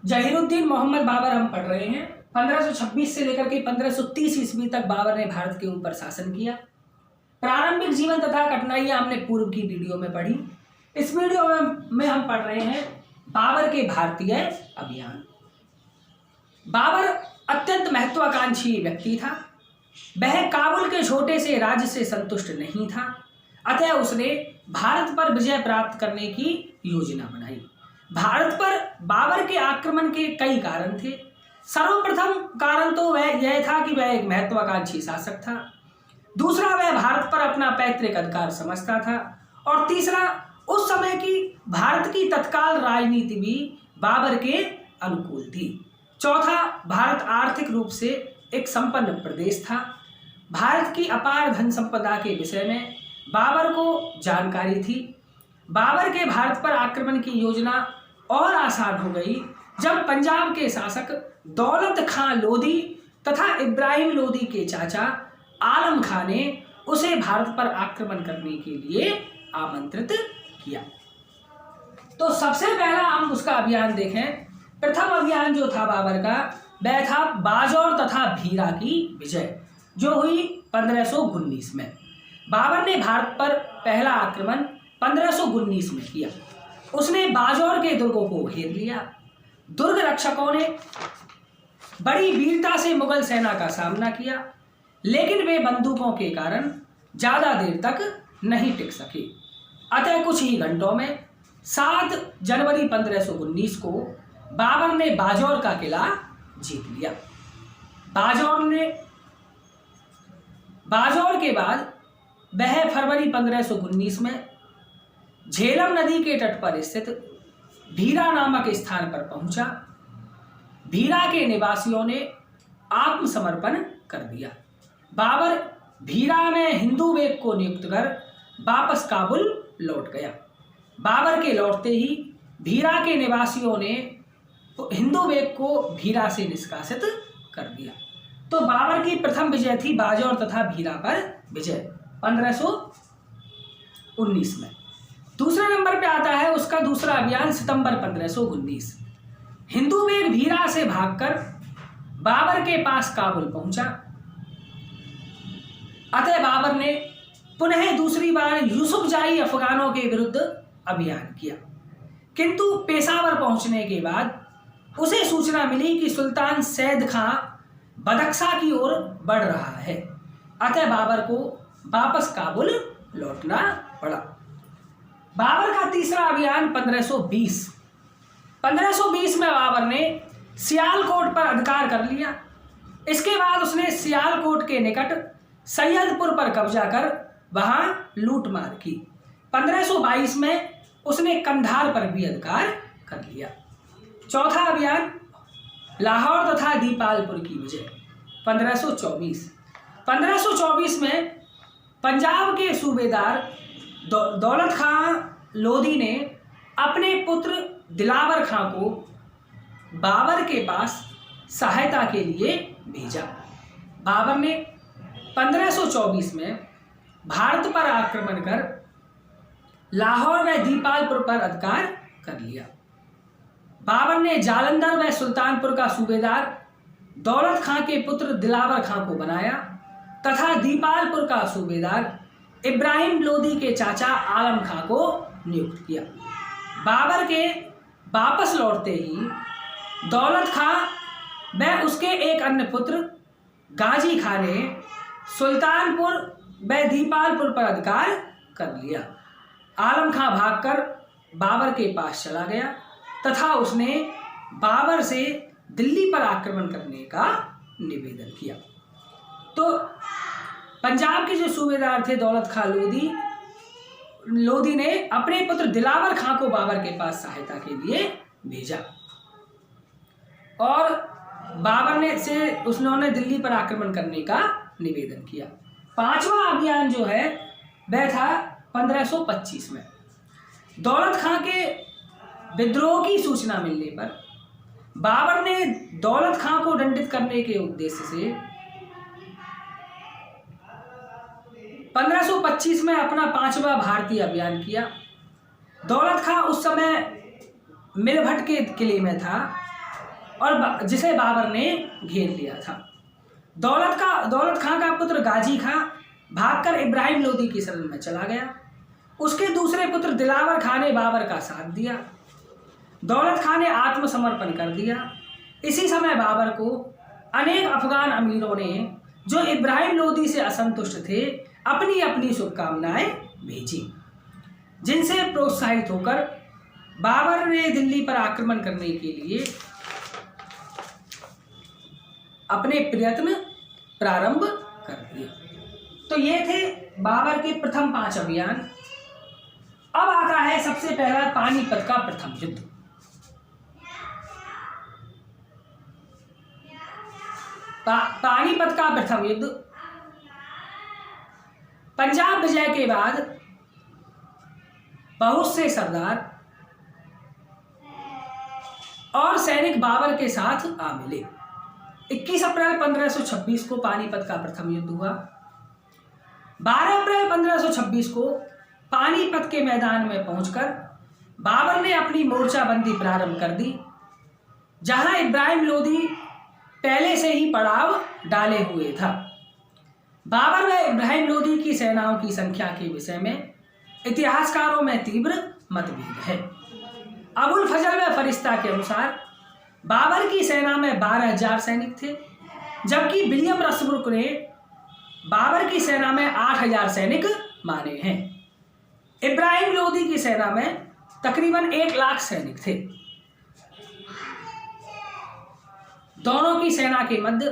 जहीरुद्दीन मोहम्मद बाबर हम पढ़ रहे हैं। 1526 से लेकर के 1530 ईस्वी तक बाबर ने भारत के ऊपर शासन किया। प्रारंभिक जीवन तथा कठिनाइयां हमने पूर्व की वीडियो में पढ़ी। इस वीडियो में हम पढ़ रहे हैं बाबर के भारतीय अभियान। बाबर अत्यंत महत्वाकांक्षी व्यक्ति था। वह काबुल के छोटे से राज्य से संतुष्ट नहीं था, अतः उसने भारत पर विजय प्राप्त करने की योजना बनाई। भारत पर बाबर के आक्रमण के कई कारण थे। सर्वप्रथम कारण तो वह यह था कि वह एक महत्वाकांक्षी शासक था। दूसरा, वह भारत पर अपना पैतृक अधिकार समझता था। और तीसरा, उस समय की भारत की तत्काल राजनीति भी बाबर के अनुकूल थी। चौथा, भारत आर्थिक रूप से एक संपन्न प्रदेश था। भारत की अपार धन संपदा के विषय में बाबर को जानकारी थी। बाबर के भारत पर आक्रमण की योजना और आसान हो गई जब पंजाब के शासक दौलत खां लोधी तथा इब्राहिम लोधी के चाचा आलम खां ने उसे भारत पर आक्रमण करने के लिए आमंत्रित किया। तो सबसे पहला हम उसका अभियान देखें। प्रथम अभियान जो था बाबर का, वह था बाजौर तथा भीरा की विजय, जो हुई 1519 में। बाबर ने भारत पर पहला आक्रमण 1519 में किया। उसने बाजौर के दुर्गों को घेर लिया। दुर्ग रक्षकों ने बड़ी वीरता से मुगल सेना का सामना किया, लेकिन वे बंदूकों के कारण ज्यादा देर तक नहीं टिक सके। अतः कुछ ही घंटों में 7 जनवरी 1519 को बाबर ने बाजौर का किला जीत लिया। बाजौर के बाद वह फरवरी 1519 में झेलम नदी के तट पर स्थित भीरा नामक स्थान पर पहुंचा। भीरा के निवासियों ने आत्मसमर्पण कर दिया। बाबर भीरा में हिंदू बेग को नियुक्त कर वापस काबुल लौट गया। बाबर के लौटते ही भीरा के निवासियों ने हिंदू बेग को भीरा से निष्कासित कर दिया। तो बाबर की प्रथम विजय थी बाजौर तथा भीरा पर विजय 1519 में। दूसरे नंबर पे आता है उसका दूसरा अभियान सितंबर 1519। हिंदू बेग भीरा से भागकर बाबर के पास काबुल पहुंचा। अतः बाबर ने पुनः दूसरी बार यूसुफजाई अफगानों के विरुद्ध अभियान किया, किंतु पेशावर पहुंचने के बाद उसे सूचना मिली कि सुल्तान सैद खां बदख्शा की ओर बढ़ रहा है। अतः बाबर को वापस काबुल लौटना पड़ा। बाबर का तीसरा अभियान 1520 में बाबर ने सियालकोट पर अधिकार कर लिया। इसके बाद उसने सियालकोट के निकट सैयदपुर पर कब्जा कर वहां लूटमार की। 1522 में उसने कंधार पर भी अधिकार कर लिया। चौथा अभियान लाहौर तथा दीपालपुर की विजय 1524 में पंजाब के सूबेदार दौलत खां लोधी ने अपने पुत्र दिलावर खां को बाबर के पास सहायता के लिए भेजा। बाबर ने 1524 में भारत पर आक्रमण कर लाहौर व दीपालपुर पर अधिकार कर लिया। बाबर ने जालंधर व सुल्तानपुर का सूबेदार दौलत खां के पुत्र दिलावर खां को बनाया तथा दीपालपुर का सूबेदार इब्राहिम लोधी के चाचा आलम खां को नियुक्त किया। बाबर के वापस लौटते ही दौलत खां व उसके एक अन्य पुत्र गाजी खां ने सुल्तानपुर व दीपालपुर पर अधिकार कर लिया। आलम खां भागकर बाबर के पास चला गया तथा उसने बाबर से दिल्ली पर आक्रमण करने का निवेदन किया। तो पंजाब के जो सूबेदार थे दौलत खां लोधी ने अपने पुत्र दिलावर खां को बाबर के पास सहायता के लिए भेजा और बाबर ने उन्होंने दिल्ली पर आक्रमण करने का निवेदन किया। पांचवा अभियान जो है वह था 1525 में। दौलत खां के विद्रोह की सूचना मिलने पर बाबर ने दौलत खां को दंडित करने के उद्देश्य से 1525 में अपना 5वां भारतीय अभियान किया। दौलत खां उस समय मिलभट के किले में था और जिसे बाबर ने घेर लिया था। दौलत खां का पुत्र गाजी खां भागकर इब्राहिम लोदी की शरण में चला गया। उसके दूसरे पुत्र दिलावर खां ने बाबर का साथ दिया। दौलत खां ने आत्मसमर्पण कर दिया। इसी समय बाबर को अनेक अफगान अमीरों ने, जो इब्राहिम लोदी से असंतुष्ट थे, अपनी अपनी शुभकामनाएं भेजी, जिनसे प्रोत्साहित होकर बाबर ने दिल्ली पर आक्रमण करने के लिए अपने प्रयत्न प्रारंभ कर दिए। तो ये थे बाबर के प्रथम 5 अभियान। अब आता है सबसे पहला पानीपत का प्रथम युद्ध। पानीपत का प्रथम युद्ध पंजाब विजय के बाद बहुत से सरदार और सैनिक बाबर के साथ आ मिले। 21 अप्रैल 1526 को पानीपत का प्रथम युद्ध हुआ। 12 अप्रैल 1526 को पानीपत के मैदान में पहुंचकर बाबर ने अपनी मोर्चाबंदी प्रारंभ कर दी, जहां इब्राहिम लोदी पहले से ही पड़ाव डाले हुए था। बाबर व इब्राहिम लोदी की सेनाओं की संख्या के विषय में इतिहासकारों में तीव्र मतभेद है। अबुल फजल व फरिश्ता के अनुसार बाबर की सेना में 12,000 सैनिक थे, जबकि विलियम रसब्रुक ने बाबर की सेना में 8,000 सैनिक माने हैं। इब्राहिम लोदी की सेना में तकरीबन 1 लाख सैनिक थे। दोनों की सेना के मध्य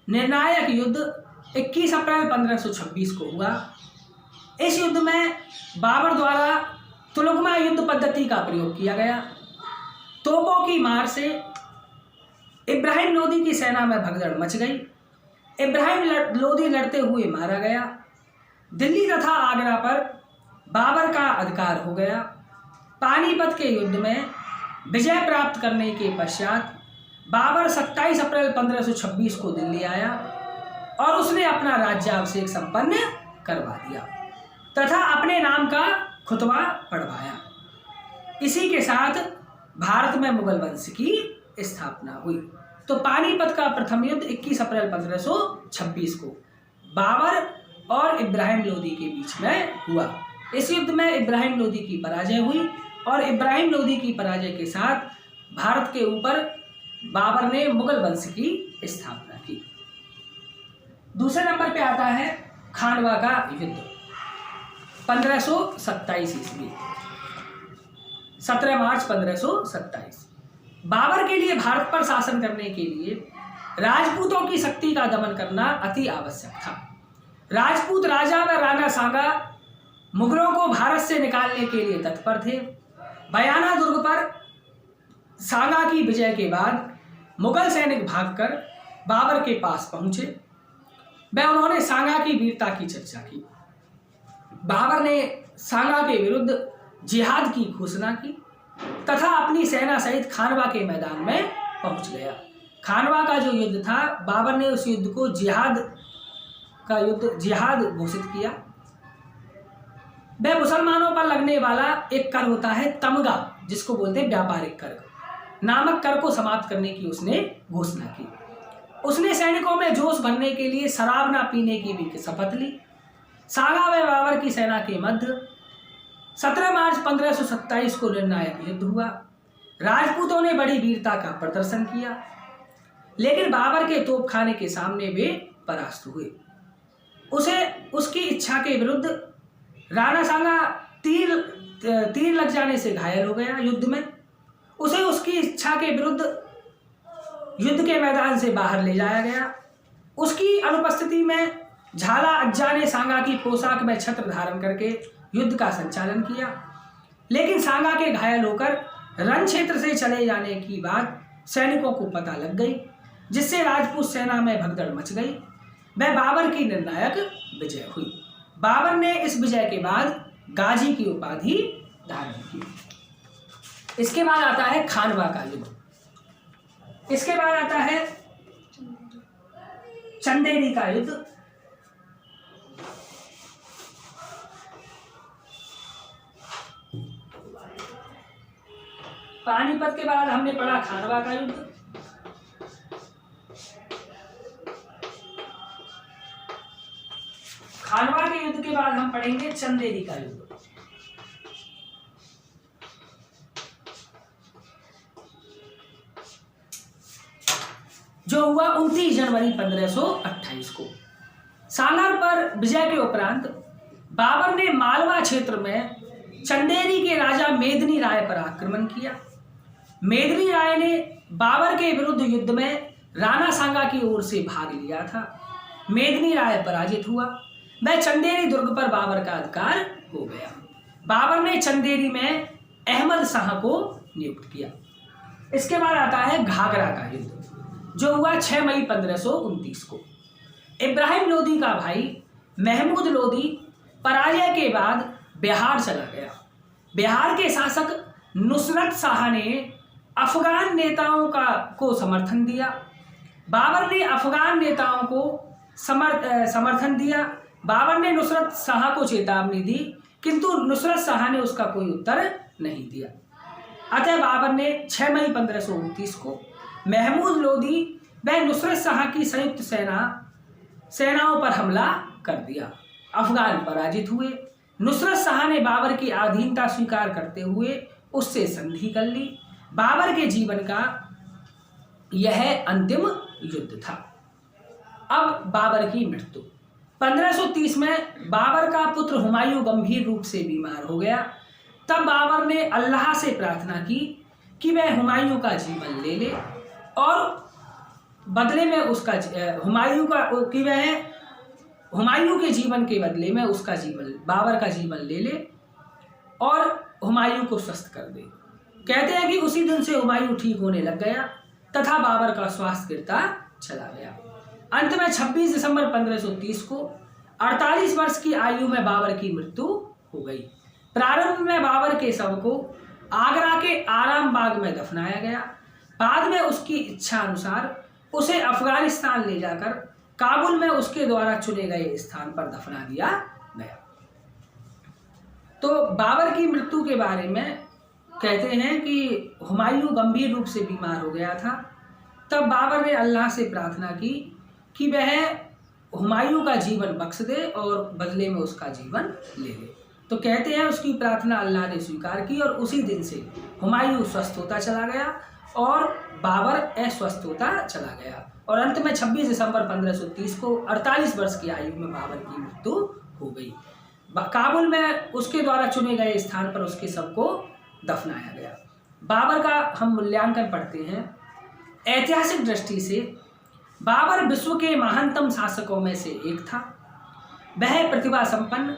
निर्णायक युद्ध 21 अप्रैल 1526 को हुआ। इस युद्ध में बाबर द्वारा तुलगमा युद्ध पद्धति का प्रयोग किया गया। तोपों की मार से इब्राहिम लोदी की सेना में भगदड़ मच गई। इब्राहिम लोदी लड़ते हुए मारा गया। दिल्ली तथा आगरा पर बाबर का अधिकार हो गया। पानीपत के युद्ध में विजय प्राप्त करने के पश्चात बाबर 27 अप्रैल 1526 को दिल्ली आया और उसने अपना राज्याभिषेक संपन्न करवा दिया तथा अपने नाम का खुतबा पढ़वाया। इसी के साथ भारत में मुगल वंश की स्थापना हुई। तो पानीपत का प्रथम युद्ध 21 अप्रैल 1526 को बाबर और इब्राहिम लोदी के बीच में हुआ। इस युद्ध में इब्राहिम लोदी की पराजय हुई और इब्राहिम लोदी की पराजय के साथ भारत के ऊपर बाबर ने मुगल वंश की स्थापना की। दूसरे नंबर पे आता है खानवा का युद्ध 1527 ईस्वी, 17 मार्च 1527। बाबर के लिए भारत पर शासन करने के लिए राजपूतों की शक्ति का दमन करना अति आवश्यक था। राजपूत राजा व राणा सांगा मुगलों को भारत से निकालने के लिए तत्पर थे। बयाना दुर्ग पर सांगा की विजय के बाद मुगल सैनिक भागकर बाबर के पास पहुंचे व उन्होंने सांगा की वीरता की चर्चा की। बाबर ने सांगा के विरुद्ध जिहाद की घोषणा की तथा अपनी सेना सहित खानवा के मैदान में पहुंच गया। खानवा का जो युद्ध था, बाबर ने उस युद्ध को जिहाद घोषित किया। वह मुसलमानों पर लगने वाला एक कर होता है तमगा, जिसको बोलते हैं व्यापारिक कर, नामक कर को समाप्त करने की उसने घोषणा की। उसने सैनिकों में जोश भरने के लिए शराब ना पीने की भी शपथ ली। सांगा व बाबर की सेना के मध्य 17 मार्च 1527 को निर्णायक युद्ध हुआ। राजपूतों ने बड़ी वीरता का प्रदर्शन किया, लेकिन बाबर के तोपखाने के सामने वे परास्त हुए। उसकी इच्छा के विरुद्ध राणा सांगा तीर लग जाने से घायल हो गया। युद्ध में उसे उसकी इच्छा के विरुद्ध युद्ध के मैदान से बाहर ले जाया गया। उसकी अनुपस्थिति में झाला अज्जा ने सांगा की पोशाक में छत्र धारण करके युद्ध का संचालन किया, लेकिन सांगा के घायल होकर रण क्षेत्र से चले जाने की बात सैनिकों को पता लग गई, जिससे राजपूत सेना में भगदड़ मच गई। वह बाबर की निर्णायक विजय हुई। बाबर ने इस विजय के बाद गाजी की उपाधि धारण की। इसके बाद आता है खानवा का युद्ध। इसके बाद आता है चंदेरी का युद्ध। पानीपत के बाद हमने पढ़ा खानवा का युद्ध। बाद हम पढ़ेंगे चंदेरी का युद्ध। जो हुआ 29 जनवरी 1528 को। सालार पर विजय के उपरांत बाबर ने मालवा क्षेत्र में चंदेरी के राजा मेदिनी राय पर आक्रमण किया। मेदिनी राय ने बाबर के विरुद्ध युद्ध में राणा सांगा की ओर से भाग लिया था। मेदिनी राय पराजित हुआ। वह चंदेरी दुर्ग पर बाबर का अधिकार हो गया। बाबर ने चंदेरी में अहमद शाह को नियुक्त किया। इसके बाद आता है घाघरा का युद्ध, जो हुआ 6 मई 1529 को। इब्राहिम लोदी का भाई महमूद लोदी पराजय के बाद बिहार चला गया। बिहार के शासक नुसरत शाह ने अफगान नेताओं को समर्थन दिया। बाबर ने अफगान नेताओं को समर्थन दिया। बाबर ने नुसरत शाह को चेतावनी दी, किंतु नुसरत शाह ने उसका कोई उत्तर नहीं दिया। अतः बाबर ने 6 मई 1529 को महमूद लोदी व नुसरत शाह की संयुक्त सेनाओं पर हमला कर दिया। अफगान पराजित हुए। नुसरत शाह ने बाबर की अधीनता स्वीकार करते हुए उससे संधि कर ली। बाबर के जीवन का यह अंतिम युद्ध था। अब बाबर की मृत्यु। 1530 में बाबर का पुत्र हुमायूं गंभीर रूप से बीमार हो गया। तब बाबर ने अल्लाह से प्रार्थना की कि वह हुमायूं का जीवन ले ले और बदले में उसका हुमायूं के जीवन के बदले में उसका जीवन, बाबर का जीवन ले ले और हुमायूं को स्वस्थ कर दे। कहते हैं कि उसी दिन से हुमायूं ठीक होने लग गया तथा बाबर का स्वास्थ्य गिरता चला गया। अंत में 26 दिसंबर 1530 को 48 वर्ष की आयु में बाबर की मृत्यु हो गई। प्रारंभ में बाबर के शव को आगरा के आराम बाग में दफनाया गया। बाद में उसकी इच्छा अनुसार उसे अफगानिस्तान ले जाकर काबुल में उसके द्वारा चुने गए स्थान पर दफना दिया गया। तो बाबर की मृत्यु के बारे में कहते हैं कि हुमायूं गंभीर रूप से बीमार हो गया था। तब बाबर ने अल्लाह से प्रार्थना की कि वह हुमायूं का जीवन बख्श दे और बदले में उसका जीवन ले ले। तो कहते हैं उसकी प्रार्थना अल्लाह ने स्वीकार की और उसी दिन से हुमायूं स्वस्थ होता चला गया और बाबर अस्वस्थ होता चला गया और अंत में 26 दिसंबर 1530 को 48 वर्ष की आयु में बाबर की मृत्यु हो गई। काबुल में उसके द्वारा चुने गए स्थान पर उसके शव को दफनाया गया। बाबर का हम मूल्यांकन पढ़ते हैं। ऐतिहासिक दृष्टि से बाबर विश्व के महानतम शासकों में से एक था। वह प्रतिभा संपन्न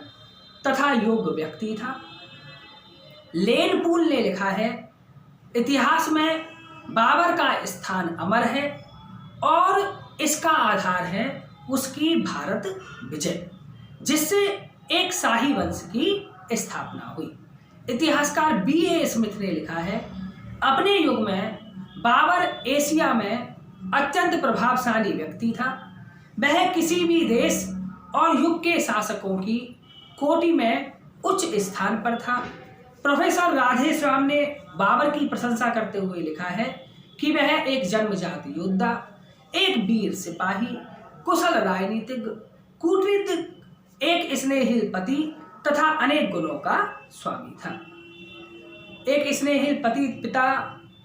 तथा योग्य व्यक्ति था। लेन पूल ने लिखा है, इतिहास में बाबर का स्थान अमर है और इसका आधार है उसकी भारत विजय, जिससे एक शाही वंश की स्थापना हुई। इतिहासकार B.A. स्मिथ ने लिखा है, अपने युग में बाबर एशिया में अत्यंत प्रभावशाली व्यक्ति था। वह किसी भी देश और युग के शासकों की कोटि में उच्च स्थान पर था। प्रोफेसर राधेश्याम ने बाबर की प्रशंसा करते हुए लिखा है कि वह एक जन्मजात योद्धा, एक वीर सिपाही, कुशल राजनीतिज्ञ, कूटनीतिज्ञ, एक स्नेहिल पति तथा अनेक गुणों का स्वामी था। एक स्नेहिल पति, पिता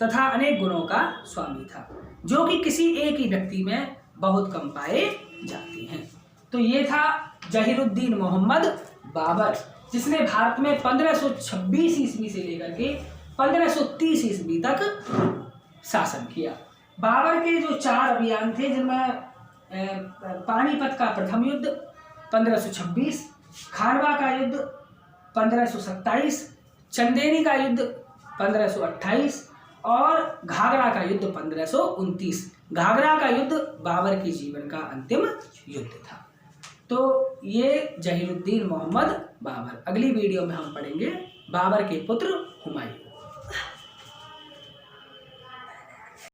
तथा अनेक गुणों का स्वामी था, जो कि किसी एक ही व्यक्ति में बहुत कम पाए जाते हैं। तो ये था जहीरुद्दीन मोहम्मद बाबर, जिसने भारत में 1526 ईस्वी से लेकर के 1530 ईस्वी तक शासन किया। बाबर के जो 4 अभियान थे, जिनमें पानीपत का प्रथम युद्ध 1526, खानवा का युद्ध 1527, चंदेरी का युद्ध 1528 और घाघरा का युद्ध 1529। घाघरा का युद्ध बाबर के जीवन का अंतिम युद्ध था। तो ये जहीरुद्दीन मोहम्मद बाबर। अगली वीडियो में हम पढ़ेंगे बाबर के पुत्र हुमायूं।